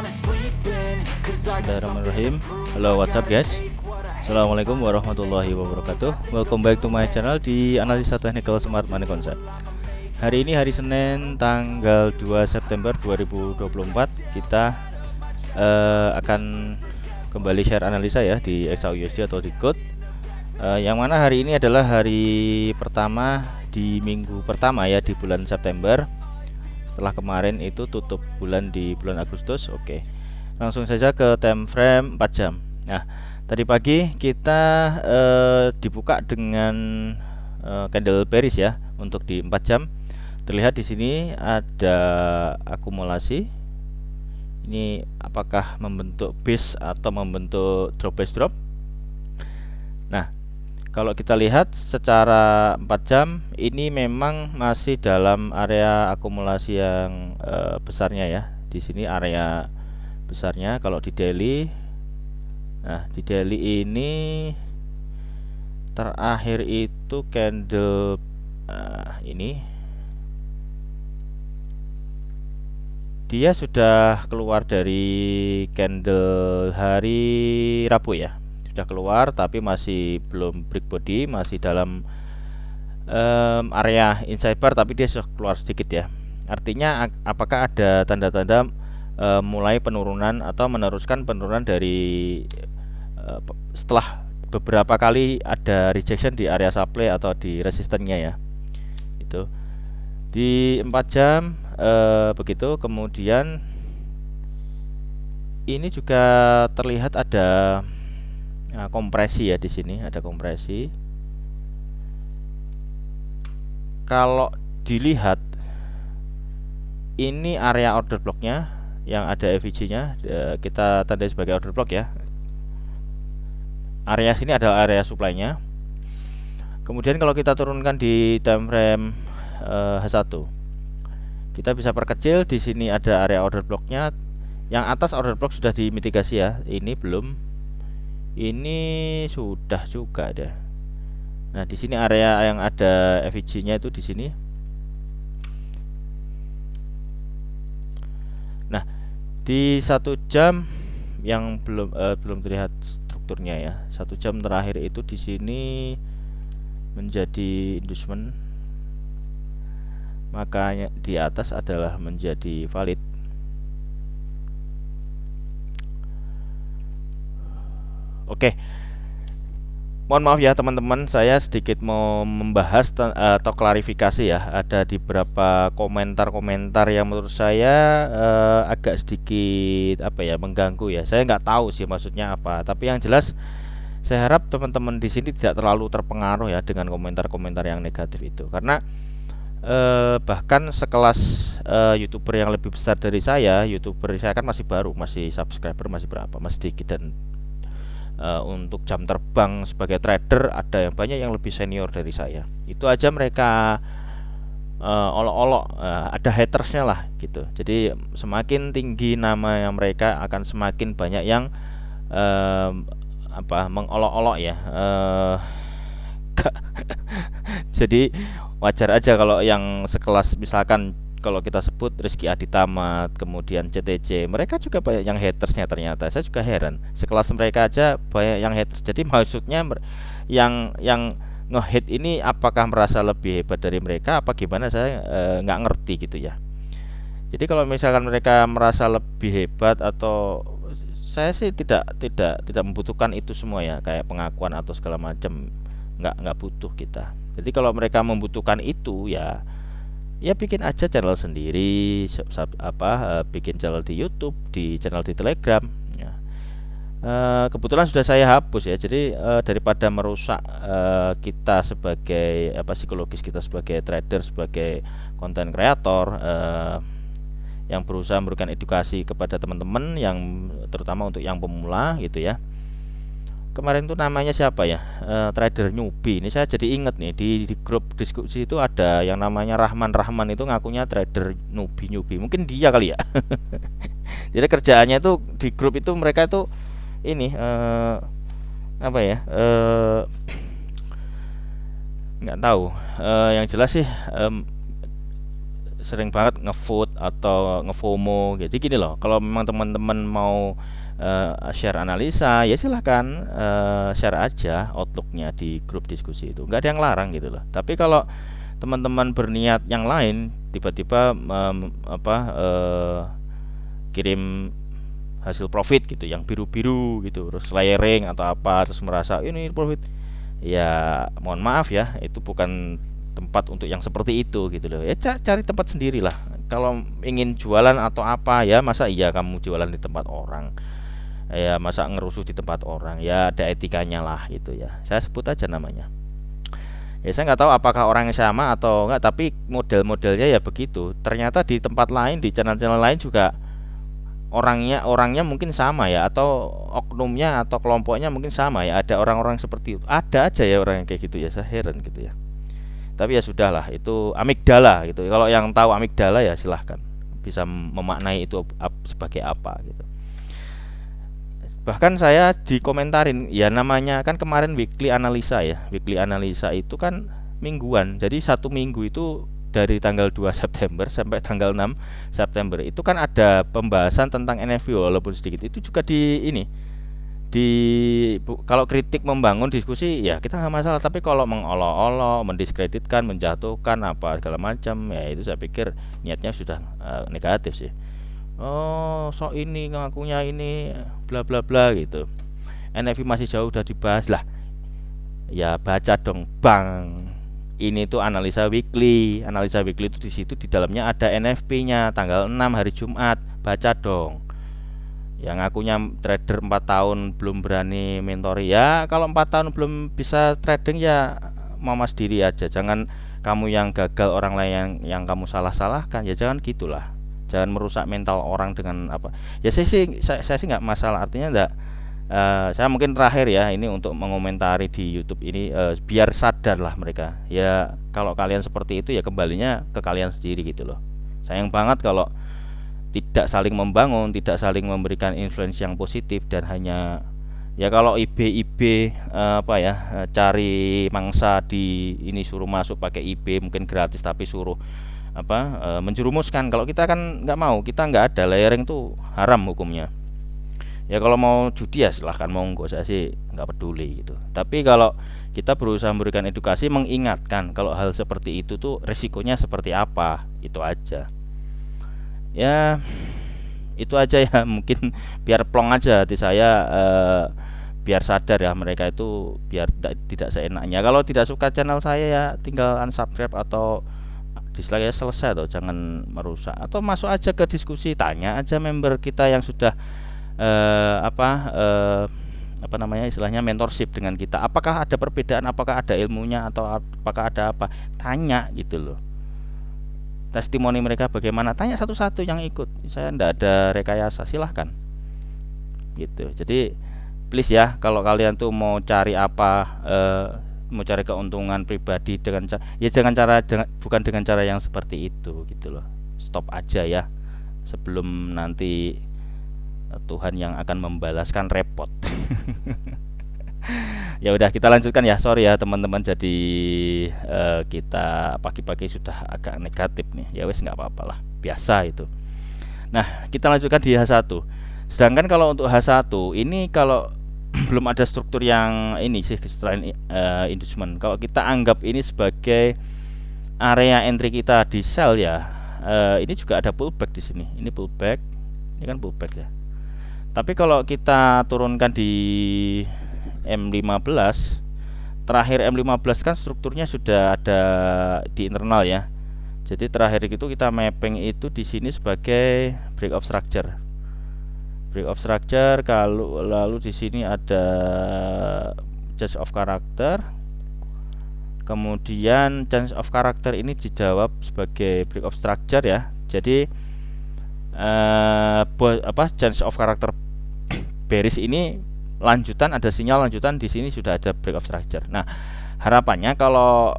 Bismillahirrahmanirrahim. Halo, what's up guys? Assalamualaikum warahmatullahi wabarakatuh. Welcome back to my channel di Analisa Technical Smart Money Concept. Hari ini hari Senin tanggal 2 September 2024. Kita akan kembali share analisa ya di XAUUSD atau di GOAT. Yang mana hari ini adalah hari pertama di minggu pertama ya di bulan September. Setelah kemarin itu tutup bulan di bulan Agustus. Oke. Langsung saja ke time frame 4 jam. Nah, tadi pagi kita dibuka dengan candle bearish ya untuk di 4 jam. Terlihat di sini ada akumulasi. Ini apakah membentuk base atau membentuk drop base drop? Nah, kalau kita lihat secara 4 jam ini memang masih dalam area akumulasi yang besarnya ya. Di sini area besarnya. Kalau di daily, nah di daily ini terakhir itu candle ini dia sudah keluar dari candle hari Rabu ya, sudah keluar tapi masih belum break body, masih dalam area inside bar tapi dia sudah keluar sedikit ya. Artinya apakah ada tanda-tanda mulai penurunan atau meneruskan penurunan dari setelah beberapa kali ada rejection di area supply atau di resistennya ya. Itu di 4 jam begitu. Kemudian ini juga terlihat ada kompresi ya, di sini ada kompresi. Kalau dilihat ini area order blocknya yang ada FVG-nya, kita tandai sebagai order block ya. Area sini adalah area supply-nya. Kemudian kalau kita turunkan di time frame H1, kita bisa perkecil. Di sini ada area order block-nya. Yang atas order block sudah dimitigasi ya. Ini belum. Ini sudah juga ada. Nah, di sini area yang ada FVG-nya itu di sini. Nah, di 1 jam yang belum terlihat strukturnya ya. 1 jam terakhir itu di sini menjadi inducement, makanya di atas adalah menjadi valid. Oke. Mohon maaf ya teman-teman, saya sedikit mau membahas atau klarifikasi ya. Ada di beberapa komentar-komentar yang menurut saya agak sedikit mengganggu ya. Saya nggak tahu sih maksudnya apa, tapi yang jelas saya harap teman-teman di sini tidak terlalu terpengaruh ya dengan komentar-komentar yang negatif itu, karena bahkan sekelas YouTuber yang lebih besar dari saya, YouTuber saya kan masih baru, masih subscriber masih berapa, masih sedikit, dan untuk jam terbang sebagai trader ada yang banyak yang lebih senior dari saya. Itu aja mereka olok-olok, ada hatersnya lah gitu. Jadi semakin tinggi nama yang mereka akan semakin banyak yang mengolok-olok ya. Jadi wajar aja kalau yang sekelas misalkan kalau kita sebut Rizky Aditama, kemudian CTC, mereka juga banyak yang hatersnya ternyata. Saya juga heran, sekelas mereka aja banyak yang haters. Jadi maksudnya yang nge-hate ini apakah merasa lebih hebat dari mereka apa gimana, saya nggak ngerti gitu ya. Jadi kalau misalkan mereka merasa lebih hebat, atau saya sih tidak membutuhkan itu semua ya, kayak pengakuan atau segala macam, nggak butuh kita. Jadi kalau mereka membutuhkan itu ya bikin aja channel sendiri, bikin channel di YouTube, di channel di Telegram ya. Kebetulan sudah saya hapus ya. Jadi daripada merusak kita sebagai psikologis kita sebagai trader, sebagai konten kreator yang berusaha memberikan edukasi kepada teman-teman, yang terutama untuk yang pemula gitu ya. Kemarin tuh namanya siapa ya, trader newbie. Ini saya jadi inget nih, di grup diskusi itu ada yang namanya Rahman itu ngakunya trader newbie. Mungkin dia kali ya. Jadi kerjaannya itu di grup itu, mereka itu ini nggak tahu. Yang jelas sih sering banget ngevote atau ngefomo. Jadi gini loh, kalau memang teman-teman mau share analisa, ya silahkan share aja outlooknya di grup diskusi itu, nggak ada yang larang gitu loh. Tapi kalau teman-teman berniat yang lain, tiba-tiba kirim hasil profit gitu yang biru-biru gitu, terus layering atau apa, terus merasa ini profit, ya mohon maaf ya, itu bukan tempat untuk yang seperti itu gitu loh. Ya cari tempat sendiri lah. Kalau ingin jualan atau apa, ya masa iya kamu jualan di tempat orang, ya masa ngerusuh di tempat orang, ya ada etikanya lah gitu ya, saya sebut aja namanya. Ya saya nggak tahu apakah orangnya sama atau enggak, tapi model-modelnya ya begitu. Ternyata di tempat lain, di channel-channel lain juga orangnya orangnya mungkin sama ya, atau oknumnya atau kelompoknya mungkin sama ya, ada orang-orang seperti itu, ada aja ya orang yang kayak gitu ya, saya heran gitu ya. Tapi ya sudahlah, itu amigdala gitu. Kalau yang tahu amigdala ya silahkan bisa memaknai itu sebagai apa gitu. Bahkan saya dikomentarin, ya namanya kan kemarin weekly analisa ya, weekly analisa itu kan mingguan, jadi satu minggu itu dari tanggal 2 September sampai tanggal 6 September itu kan ada pembahasan tentang NFP walaupun sedikit. Itu juga di ini, di kalau kritik membangun diskusi ya kita nggak masalah, tapi kalau mengolok-olok, mendiskreditkan, menjatuhkan apa segala macam, ya itu saya pikir niatnya sudah negatif sih. Oh, sok ini ngakunya ini bla bla bla gitu. NFI masih jauh udah dibahas lah. Ya baca dong, Bang. Ini tuh analisa weekly. Analisa weekly itu di situ di dalamnya ada NFP-nya tanggal 6 hari Jumat. Baca dong. Yang ngakunya trader 4 tahun belum berani mentori. Ya, kalau 4 tahun belum bisa trading ya mawas diri aja. Jangan kamu yang gagal, orang lain yang kamu salah-salahkan. Ya jangan gitulah. Jangan merusak mental orang dengan apa. Ya saya sih nggak masalah, artinya enggak. Saya mungkin terakhir ya ini untuk mengomentari di YouTube ini, biar sadar lah mereka. Ya kalau kalian seperti itu ya kembalinya ke kalian sendiri gitu loh. Sayang banget kalau tidak saling membangun, tidak saling memberikan influence yang positif, dan hanya ya kalau IB cari mangsa di ini, suruh masuk pakai IB mungkin gratis tapi suruh menjerumuskan. Kalau kita kan nggak mau, kita nggak ada layering tuh haram hukumnya. Ya kalau mau judi ya silahkan monggo, saya sih nggak peduli gitu. Tapi kalau kita berusaha memberikan edukasi, mengingatkan kalau hal seperti itu tuh resikonya seperti apa, itu aja. Ya itu aja ya mungkin biar plong aja hati saya, biar sadar ya mereka itu, biar tidak seenaknya. Kalau tidak suka channel saya ya tinggal unsubscribe atau dislike ya, selesai tuh, jangan merusak. Atau masuk aja ke diskusi, tanya aja member kita yang sudah eh, apa eh, apa namanya istilahnya mentorship dengan kita, apakah ada perbedaan, apakah ada ilmunya, atau apakah ada apa, tanya gitu loh. Testimoni mereka bagaimana, tanya satu-satu yang ikut. Saya ndak ada rekayasa, silahkan gitu. Jadi please ya, kalau kalian tuh mau cari mau cari keuntungan pribadi dengan ya bukan dengan cara yang seperti itu gitu loh. Stop aja ya, sebelum nanti Tuhan yang akan membalaskan repot. Ya udah kita lanjutkan ya, sorry ya teman-teman, jadi kita pagi-pagi sudah agak negatif nih. Ya wes nggak apa-apa lah, biasa itu. Nah kita lanjutkan di H1. Sedangkan kalau untuk H1 ini, kalau belum ada struktur yang ini sih selain inducement. Kalau kita anggap ini sebagai area entry kita di sell ya, ini juga ada pullback di sini. Ini pullback, ini kan pullback ya. Tapi kalau kita turunkan di M15, terakhir M15 kan strukturnya sudah ada di internal ya. Jadi terakhir itu kita mapping itu di sini sebagai break of structure. Break of structure, kalau lalu di sini ada change of character. Kemudian change of character ini dijawab sebagai break of structure ya. Jadi change of character bearish ini lanjutan, ada sinyal lanjutan di sini, sudah ada break of structure. Nah, harapannya kalau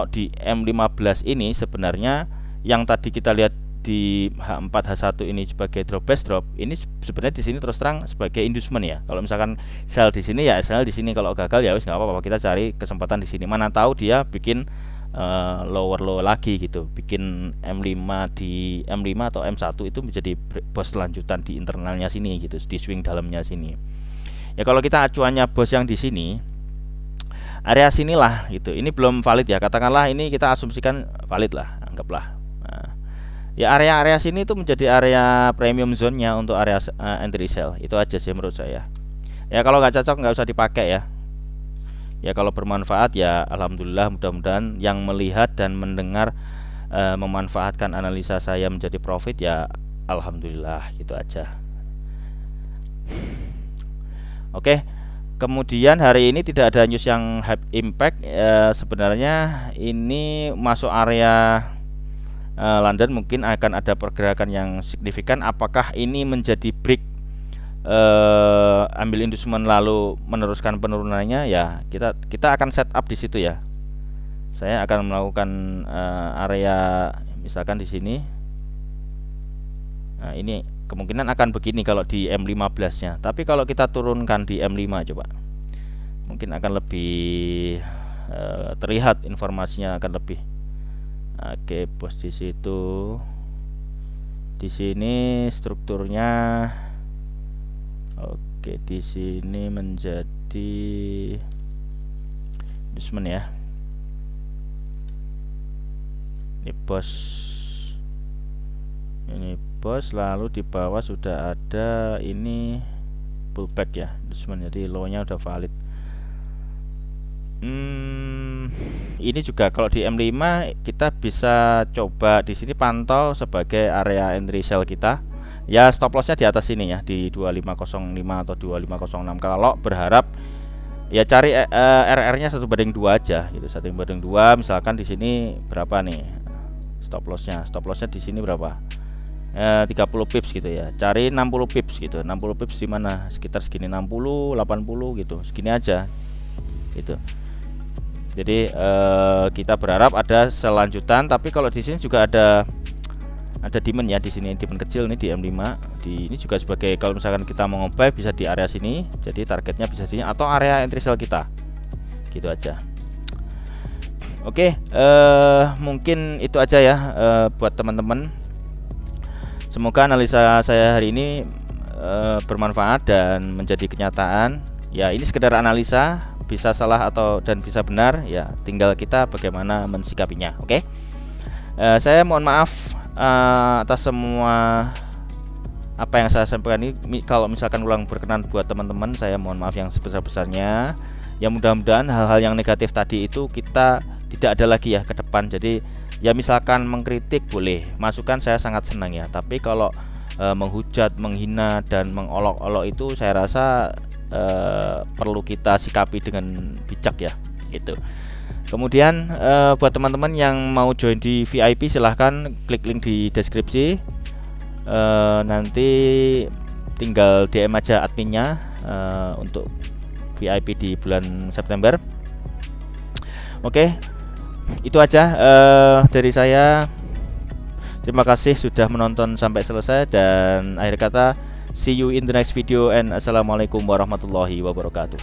di M15 ini sebenarnya yang tadi kita lihat di H4 H1 ini sebagai drop base drop, ini sebenarnya di sini terus terang sebagai inducement ya. Kalau misalkan sell di sini ya sell di sini, kalau gagal ya wis nggak apa-apa, kita cari kesempatan di sini. Mana tahu dia bikin lower low lagi gitu, bikin M5 di M5 atau M1 itu menjadi bos lanjutan di internalnya sini gitu, di swing dalamnya sini. Ya kalau kita acuannya bos yang di sini, area sinilah gitu. Ini belum valid ya, katakanlah ini kita asumsikan valid lah, anggaplah. Nah, ya area-area sini itu menjadi area premium zone-nya untuk area entry sell. Itu aja sih menurut saya. Ya kalau nggak cocok nggak usah dipakai ya. Ya kalau bermanfaat ya alhamdulillah, mudah-mudahan yang melihat dan mendengar memanfaatkan analisa saya menjadi profit ya alhamdulillah, gitu aja. Oke. Kemudian hari ini tidak ada news yang high impact. Sebenarnya ini masuk area London mungkin akan ada pergerakan yang signifikan. Apakah ini menjadi break ambil inducement lalu meneruskan penurunannya? Ya kita akan set up di situ ya. Saya akan melakukan area misalkan di sini. Nah, ini kemungkinan akan begini kalau di M15-nya. Tapi kalau kita turunkan di M5 coba, mungkin akan lebih terlihat informasinya akan lebih. Oke, bos di situ. Di sini strukturnya. Oke, di sini menjadi inducement ya. Ini bos. Ini bos, lalu di bawah sudah ada ini pullback ya, jadi low-nya udah valid. Ini juga kalau di M5 kita bisa coba di sini pantau sebagai area entry sell kita. Ya stop lossnya di atas sini ya, di 2505 atau 2506. Kalau berharap ya cari RR-nya 1/2 aja gitu, 1/2. Misalkan di sini berapa nih stop lossnya? Stop lossnya di sini berapa? 30 pips gitu ya. Cari 60 pips gitu. 60 pips di mana? Sekitar segini, 60, 80 gitu. Segini aja. Gitu. Jadi kita berharap ada selanjutan, tapi kalau di sini juga ada demand ya, di sini demand kecil nih di M5. Ini juga sebagai kalau misalkan kita mau nge-buy bisa di area sini. Jadi targetnya bisa sini atau area entry sell kita. Gitu aja. Oke, mungkin itu aja ya buat teman-teman. Semoga analisa saya hari ini bermanfaat dan menjadi kenyataan. Ya ini sekedar analisa, bisa salah atau dan bisa benar ya, tinggal kita bagaimana mensikapinya. Oke. Saya mohon maaf atas semua apa yang saya sampaikan ini. Kalau misalkan kurang berkenan buat teman-teman, saya mohon maaf yang sebesar-besarnya. Ya mudah-mudahan hal-hal yang negatif tadi itu kita tidak ada lagi ya ke depan. Jadi ya misalkan mengkritik boleh, masukan saya sangat senang ya. Tapi kalau menghujat, menghina dan mengolok-olok itu saya rasa perlu kita sikapi dengan bijak ya, gitu. Kemudian buat teman-teman yang mau join di VIP silahkan klik link di deskripsi. Nanti tinggal DM aja adminnya untuk VIP di bulan September. Oke. Itu aja dari saya. Terima kasih sudah menonton sampai selesai, dan akhir kata see you in the next video and assalamualaikum warahmatullahi wabarakatuh.